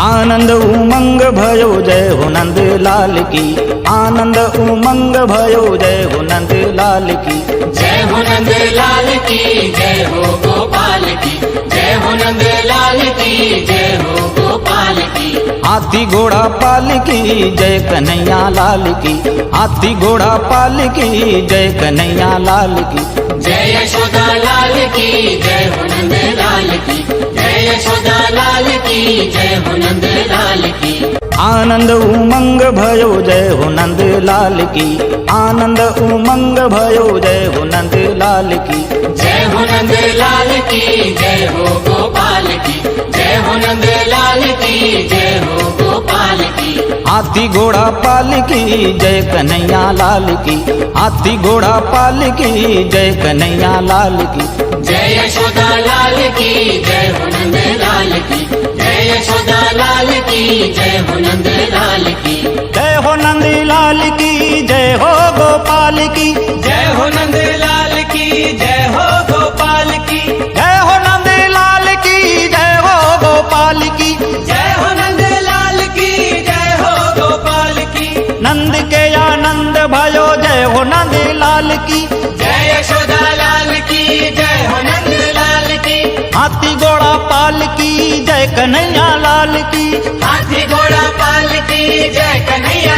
आनंद उमंग भयो जय हो नंद लाल की, आनंद उमंग भयो जय हो नंद लाल की। जय हो नंद लाल की, जय हो गोपाल की, जय हो नंद लाल की, जय हो गोपाल की। हाथी घोड़ा पाल की जय कन्हैया लाल की, हाथी घोड़ा पाल की जय कन्हैया लाल की। जय यशोदा लाल की, जय हो नंद लाल की, जय यशोदा लाल की, जय हो नंद लाल की। आनंद उमंग भयो जय हो नंद लाल की, आनंद उमंग भयो जय हो नंद लाल की। जय हो नंद लाल की, जय हो गोपाल की, जय हो नंद लाल की, जय हो गोपाल की। हाथी घोड़ा पाल की जय कन्हैया लाल की, हाथी घोड़ा पाल की जय कन्हैया लाल की। जय यशोदा लाल की, जय हो नंद लाल की, जय यशोदा लाल की, जय हो नंद लाल की। जय हो नंद लाल की, जय हो गोपाल की, जय हो नंद लाल की, जय हो गोपाल की, जय हो नंद लाल की, जय हो गोपाल की। जय हो नंद लाल की, जय हो गोपाल की। नंद के आनंद भयो जय हो नंद लाल की, जय यशोदा लाल की, जय हो नंद लाल की। हाथी घोड़ा पाल की जय कन्हैया लाल की। हाथी घोड़ा पाल की, जय कन्हैया